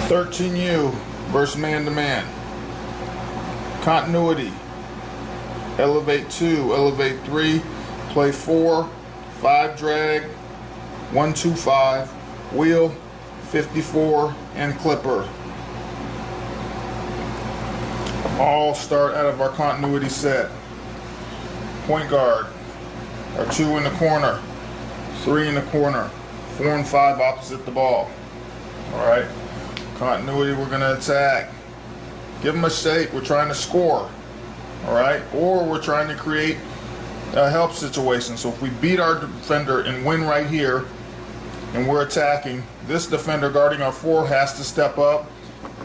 13U versus man-to-man. Continuity. Elevate 2, elevate 3, play 4, 5 drag, 1, 2, 5, wheel, 54, and clipper. All start out of our continuity set. Point guard, our 2 in the corner, 3 in the corner, 4 and 5 opposite the ball. Alright, continuity, we're going to attack. Give them a shape, we're trying to score. Alright, or we're trying to create a help situation. So if we beat our defender and win right here, and we're attacking, this defender guarding our 4 has to step up.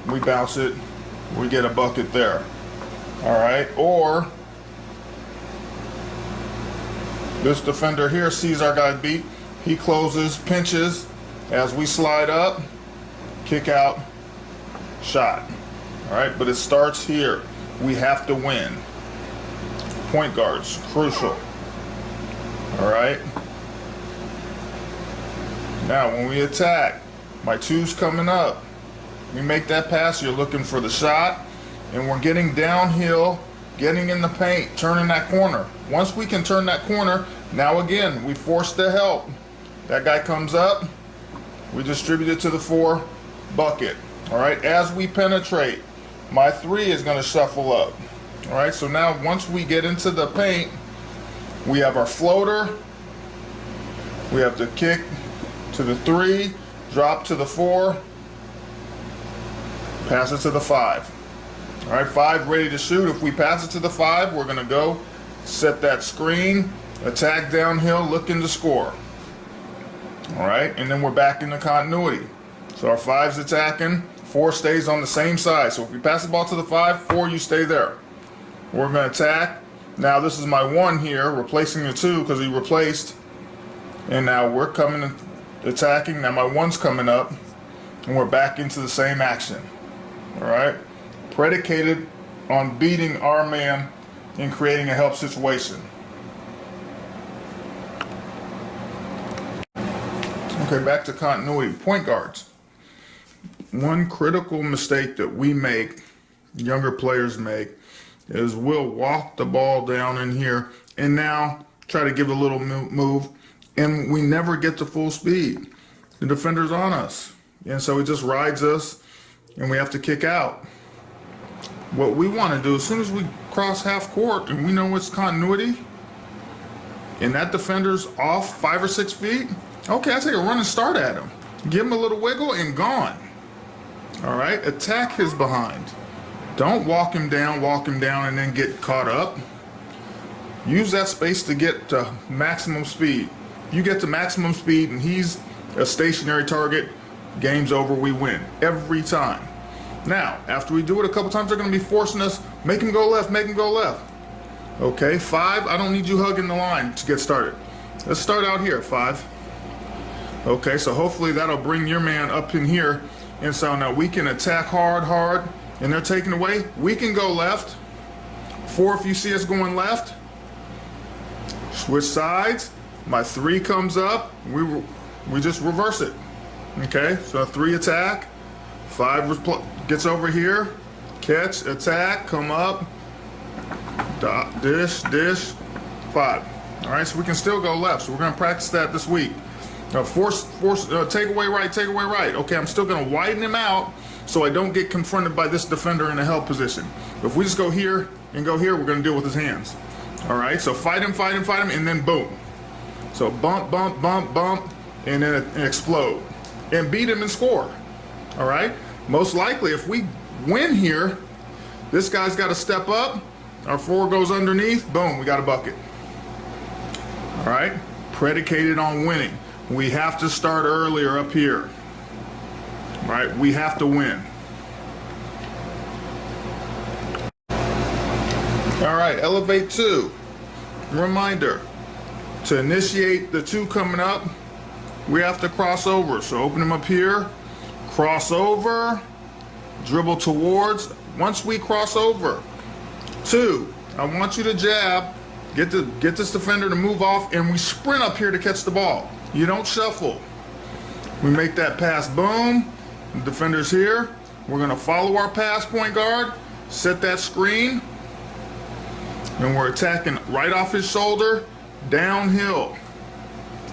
We bounce it, we get a bucket there. Alright, or this defender here sees our guy beat, he closes, pinches, as we slide up, kick out, shot. Alright, but it starts here. We have to win. Point guards, crucial. Alright. Now when we attack, my 2's coming up. We make that pass, you're looking for the shot, and we're getting downhill, getting in the paint, turning that corner. Once we can turn that corner, now again, we force the help. That guy comes up, we distribute it to the 4, bucket. Alright, as we penetrate, my 3 is going to shuffle up. Alright, so now once we get into the paint, we have our floater, we have to kick to the 3, drop to the 4, pass it to the 5. Alright, 5 ready to shoot. If we pass it to the 5, we're going to go set that screen, attack downhill, looking to score. Alright, and then we're back in the continuity. So our 5's attacking, 4 stays on the same side. So if we pass the ball to the 5, 4, you stay there. We're going to attack. Now this is my 1 here, replacing the 2 because he replaced. And now we're coming and attacking. Now my 1's coming up, and we're back into the same action. Alright? Predicated on beating our man and creating a help situation. Okay, back to continuity. Point guards. One critical mistake that we make, younger players make, is we'll walk the ball down in here and now try to give a little move, and we never get to full speed. The defender's on us, and so he just rides us, and we have to kick out. What we want to do, as soon as we cross half court and we know it's continuity, and that defender's off 5 or 6 feet, okay, I take a run and start at him. Give him a little wiggle and gone. All right, attack his behind. Don't walk him down and then get caught up. Use that space to get to maximum speed. You get to maximum speed and he's a stationary target, game's over, we win every time. Now, after we do it a couple times, they're going to be forcing us, make him go left, make him go left. Okay, 5, I don't need you hugging the line to get started. Let's start out here, 5. Okay, so hopefully that'll bring your man up in here. And so now we can attack hard, and they're taking away. We can go left. 4, if you see us going left. Switch sides. My 3 comes up. We just reverse it. Okay, so 3 attack. 5 gets over here. Catch, attack, come up. Dish. 5. All right, so we can still go left. So we're going to practice that this week. Take away right. Okay, I'm still going to widen him out so I don't get confronted by this defender in a help position. If we just go here and go here, we're going to deal with his hands. All right, so fight him, and then boom. So bump, and then explode. And beat him and score. All right? Most likely, if we win here, this guy's got to step up. Our 4 goes underneath. Boom, we got a bucket. All right? Predicated on winning. We have to start earlier up here. All right? We have to win. All right, elevate 2. Reminder, to initiate the 2 coming up, we have to cross over. So open them up here, cross over, dribble towards. Once we cross over, 2, I want you to jab, get this defender to move off, and we sprint up here to catch the ball. You don't shuffle. We make that pass, boom, The defender's here. We're gonna follow our pass, point guard, set that screen, and we're attacking right off his shoulder, downhill.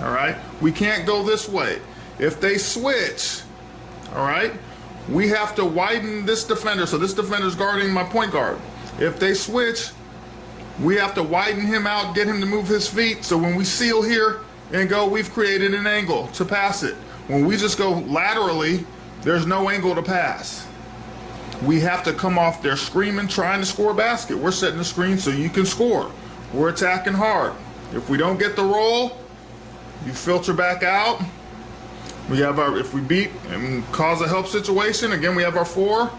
All right, we can't go this way. If they switch, all right, we have to widen this defender. So this defender's guarding my point guard. If they switch, we have to widen him out, get him to move his feet. So when we seal here and go, we've created an angle to pass it. When we just go laterally, there's no angle to pass. We have to come off there screaming, trying to score a basket. We're setting the screen so you can score. We're attacking hard. If we don't get the roll, you filter back out. We have our, if we beat and cause a help situation, again, we have our 4.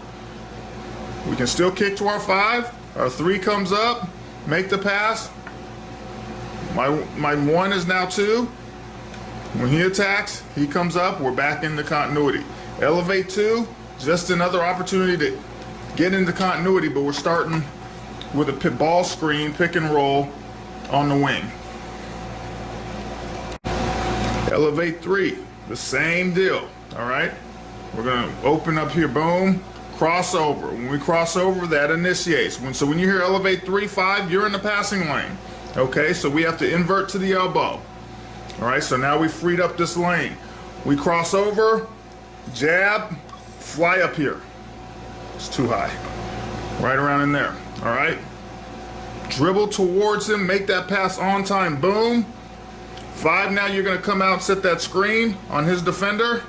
We can still kick to our 5. Our 3 comes up, make the pass. My 1 is now 2. When he attacks, he comes up, we're back into continuity. Elevate 2, just another opportunity to get into continuity, but we're starting with a ball screen, pick and roll on the wing. Elevate 3, the same deal, all right? We're gonna open up here, boom, crossover. When we cross over, that initiates. So when you hear elevate 3, 5, you're in the passing lane, okay? So we have to invert to the elbow. All right, so now we freed up this lane. We cross over, jab, fly up here. It's too high. Right around in there, all right? Dribble towards him, make that pass on time, boom. 5, now you're gonna come out and set that screen on his defender.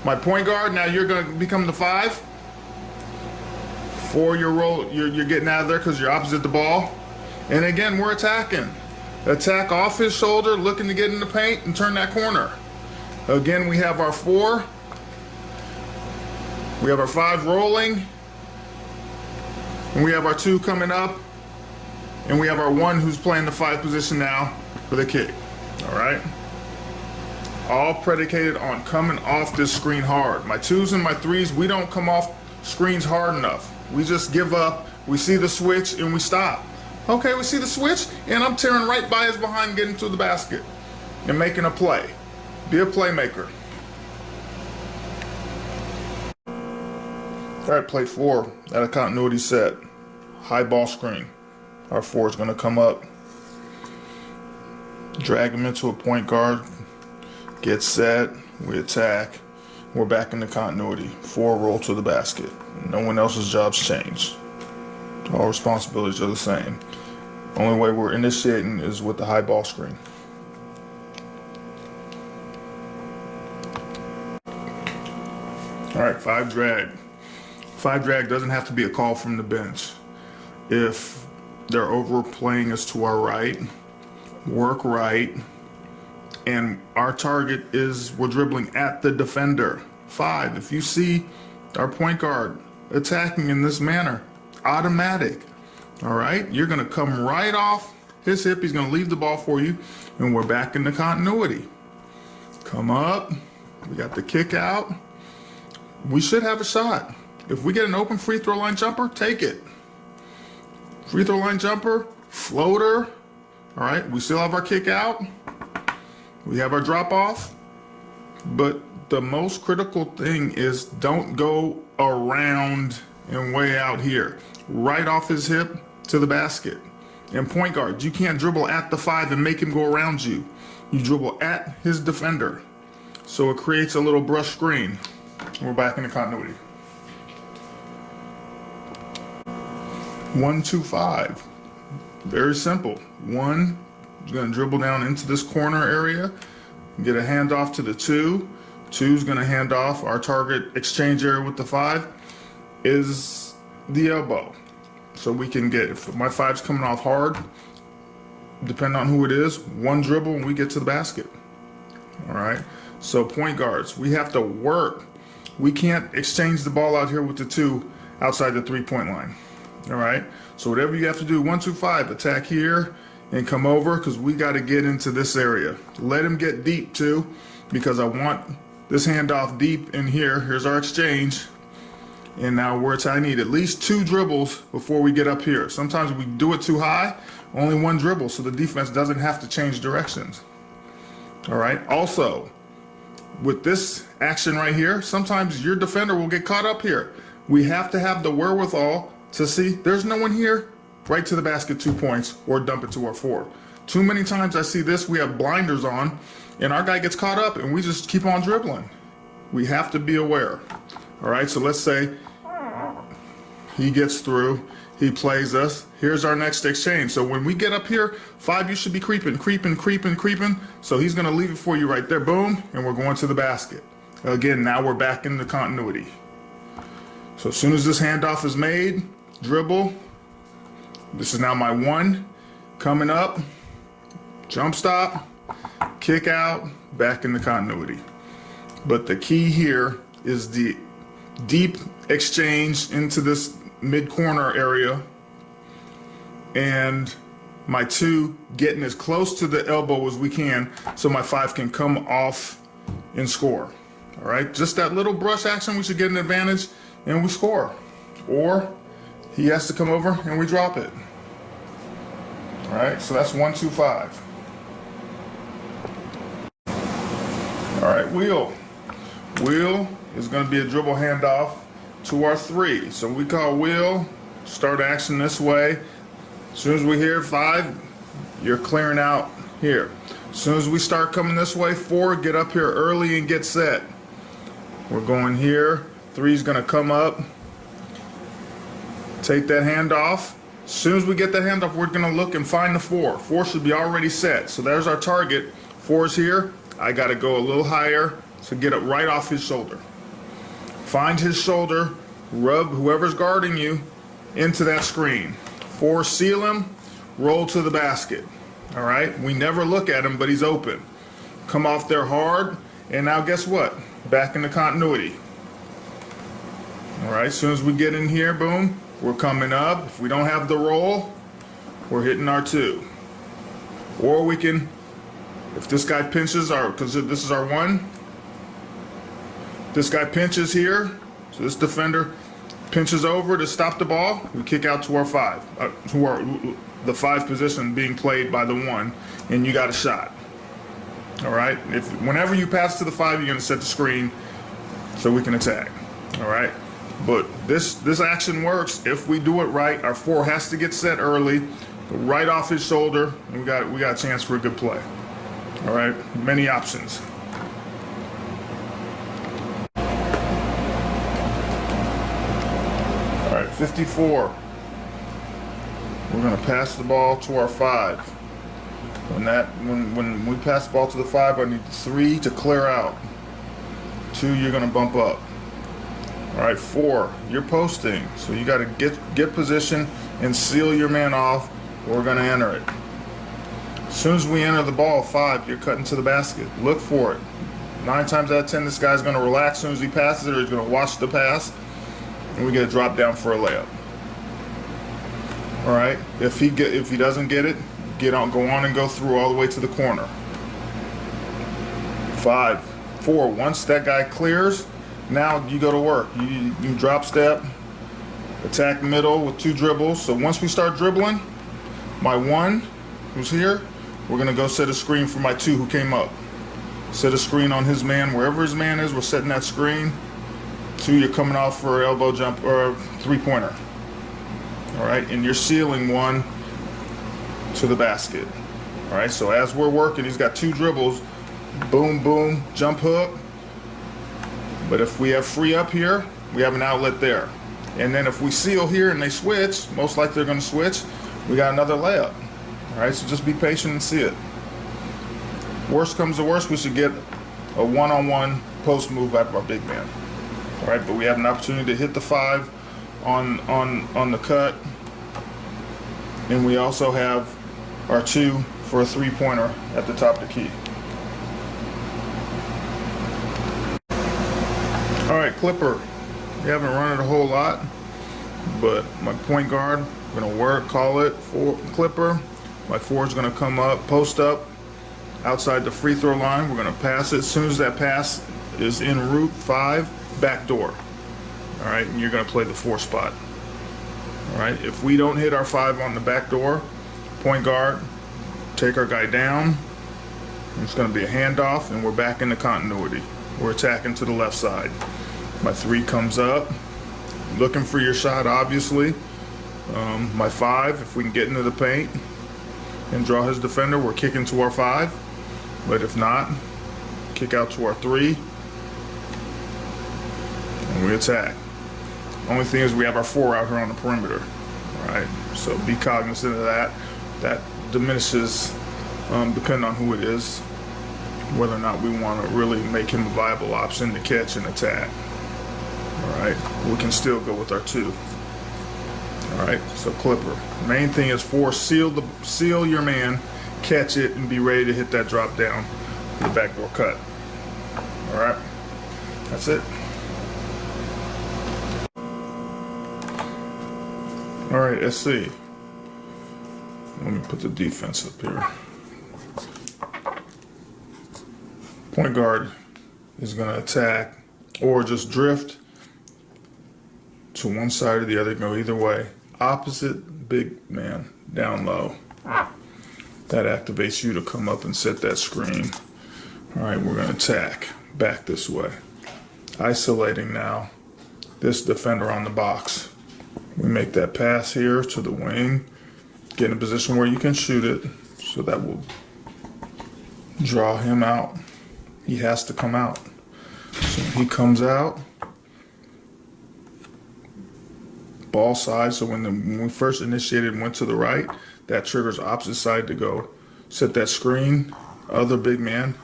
My point guard, now you're gonna become the 5. 4, you're getting out of there because you're opposite the ball. And again, we're attacking. Attack off his shoulder, looking to get in the paint and turn that corner. Again, we have our 4. We have our 5 rolling. And we have our 2 coming up. And we have our 1 who's playing the 5 position now for the kick. All right? All predicated on coming off this screen hard. My 2s and my 3s, we don't come off screens hard enough. We just give up. We see the switch and we stop. Okay, we see the switch, and I'm tearing right by his behind, getting to the basket and making a play. Be a playmaker. All right, play 4 at a continuity set. High ball screen. Our 4 is going to come up, drag him into a point guard, get set, we attack, we're back into continuity. 4 roll to the basket. No one else's jobs change. All responsibilities are the same. Only way we're initiating is with the high ball screen. All right, 5 drag. 5 drag doesn't have to be a call from the bench. If they're overplaying us to our right, work right, and our target is we're dribbling at the defender. 5, if you see our point guard attacking in this manner, automatic. All right, you're gonna come right off his hip. He's gonna leave the ball for you, and we're back into continuity. Come up, we got the kick out. We should have a shot. If we get an open free throw line jumper, take it. Free throw line jumper, floater. All right, we still have our kick out. We have our drop off. But the most critical thing is don't go around and way out here. Right off his hip to the basket. And point guard, you can't dribble at the 5 and make him go around you. You dribble at his defender. So it creates a little brush screen. We're back into continuity. 1, 2, 5. Very simple. 1 is going to dribble down into this corner area, get a handoff to the 2. 2 is going to hand off. Our target exchange area with the 5 is the elbow. So we can get, if my 5's coming off hard, depending on who it is, 1 dribble and we get to the basket. All right. So point guards, we have to work. We can't exchange the ball out here with the 2 outside the 3-point line. All right. So whatever you have to do, 1, 2, 5, attack here and come over because we got to get into this area. Let him get deep too, because I want this handoff deep in here. Here's our exchange. And now I need at least 2 dribbles before we get up here. Sometimes we do it too high, only 1 dribble, so the defense doesn't have to change directions. All right. Also, with this action right here, sometimes your defender will get caught up here. We have to have the wherewithal to see there's no one here, right to the basket, 2 points, or dump it to our 4. Too many times I see this, we have blinders on, and our guy gets caught up, and we just keep on dribbling. We have to be aware. All right, so let's say he gets through, he plays us. Here's our next exchange. So when we get up here, 5, you should be creeping. So he's gonna leave it for you right there, boom, and we're going to the basket. Again, now we're back in the continuity. So as soon as this handoff is made, dribble. This is now my 1, coming up, jump stop, kick out, back in the continuity. But the key here is the deep exchange into this mid-corner area, and my 2 getting as close to the elbow as we can so my 5 can come off and score. All right, just that little brush action, we should get an advantage and we score. Or he has to come over and we drop it. All right, so that's 1, 2, 5. All right, wheel. Wheel is going to be a dribble handoff to our 3. So we call wheel, start action this way. As soon as we hear 5, you're clearing out here. As soon as we start coming this way, 4, get up here early and get set. We're going here. 3 is going to come up, take that handoff. As soon as we get that handoff, we're going to look and find the 4. 4 should be already set. So there's our target. 4 is here. I got to go a little higher to get it right off his shoulder. Find his shoulder, rub whoever's guarding you into that screen. 4, seal him, roll to the basket. All right, we never look at him, but he's open. Come off there hard, and now guess what? Back in the continuity. All right, as soon as we get in here, boom, we're coming up. If we don't have the roll, we're hitting our 2. Or we can, if this guy pinches because this is our 1, this guy pinches here, so this defender pinches over to stop the ball, we kick out to our 5, who are the 5 position being played by the 1, and you got a shot. All right, whenever you pass to the 5, you're gonna set the screen so we can attack. All right, but this action works if we do it right. Our 4 has to get set early, right off his shoulder, and we got a chance for a good play. All right, many options. All right, 54. We're gonna pass the ball to our 5. When we pass the ball to the 5, I need 3 to clear out. 2, you're gonna bump up. All right, 4, you're posting, so you got to get position and seal your man off. We're gonna enter it. As soon as we enter the ball, 5, you're cutting to the basket. Look for it. 9 times out of 10, this guy's gonna relax as soon as he passes it, or he's gonna watch the pass, and we get a drop down for a layup. All right, if he doesn't get it, go on and go through all the way to the corner. 5, 4, once that guy clears, now you go to work. You drop step, attack middle with 2 dribbles. So once we start dribbling, my 1 who's here, we're gonna go set a screen for my 2 who came up. Set a screen on his man, wherever his man is, we're setting that screen. 2, you're coming off for elbow jump or 3-pointer. All right, and you're sealing 1 to the basket. All right, so as we're working, he's got 2 dribbles, boom, boom, jump hook. But if we have free up here, we have an outlet there. And then if we seal here and they switch, most likely they're gonna switch, we got another layup. All right, so just be patient and see it. Worst comes to worst, we should get a one-on-one post move out of our big man. All right, but we have an opportunity to hit the 5 on the cut. And we also have our 2 for a 3-pointer at the top of the key. All right, Clipper. We haven't run it a whole lot, but my point guard, I'm gonna work, call it for Clipper. My 4 is gonna come up, post up, outside the free throw line. We're gonna pass it. As soon as that pass is en route, 5, back door. All right, and you're gonna play the 4 spot. All right, if we don't hit our 5 on the back door, point guard, take our guy down. It's gonna be a handoff, and we're back in the continuity. we're attacking to the left side. My 3 comes up, looking for your shot, obviously. My 5, if we can get into the paint and draw his defender, we're kicking to our 5. But if not, kick out to our 3, and we attack. Only thing is we have our 4 out here on the perimeter. All right, so be cognizant of that. That diminishes, depending on who it is, whether or not we want to really make him a viable option to catch and attack. All right, we can still go with our 2. All right, so clipper. Main thing is 4, seal your man, catch it, and be ready to hit that drop down for the backdoor cut. All right, that's it. All right, let's see. Let me put the defense up here. Point guard is going to attack or just drift to one side or the other, go either way. Opposite big man down low. That activates you to come up and set that screen. All right, we're going to attack back this way. Isolating now this defender on the box. We make that pass here to the wing. Get in a position where you can shoot it, so that will draw him out. He has to come out. So he comes out. Ball side, so when we first initiated and went to the right, that triggers opposite side to go. Set that screen, other big man.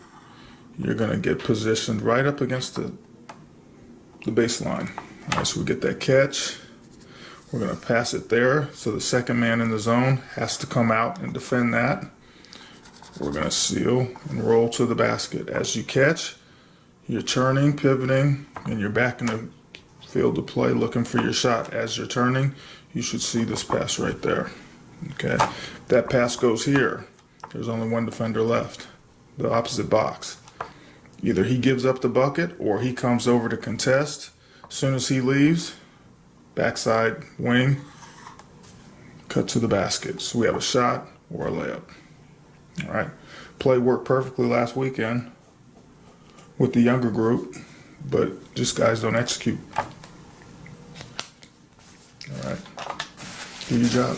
You're going to get positioned right up against the baseline. All right, so we get that catch. We're going to pass it there, so the second man in the zone has to come out and defend that. We're going to seal and roll to the basket. As you catch, you're turning, pivoting, and you're back in the field of play looking for your shot. As you're turning, you should see this pass right there. Okay, if that pass goes here, there's only one defender left, the opposite box. Either he gives up the bucket or he comes over to contest. As soon as he leaves, backside wing, cut to the basket. So we have a shot or a layup. All right. Play worked perfectly last weekend with the younger group, but just guys don't execute. All right. Do your job.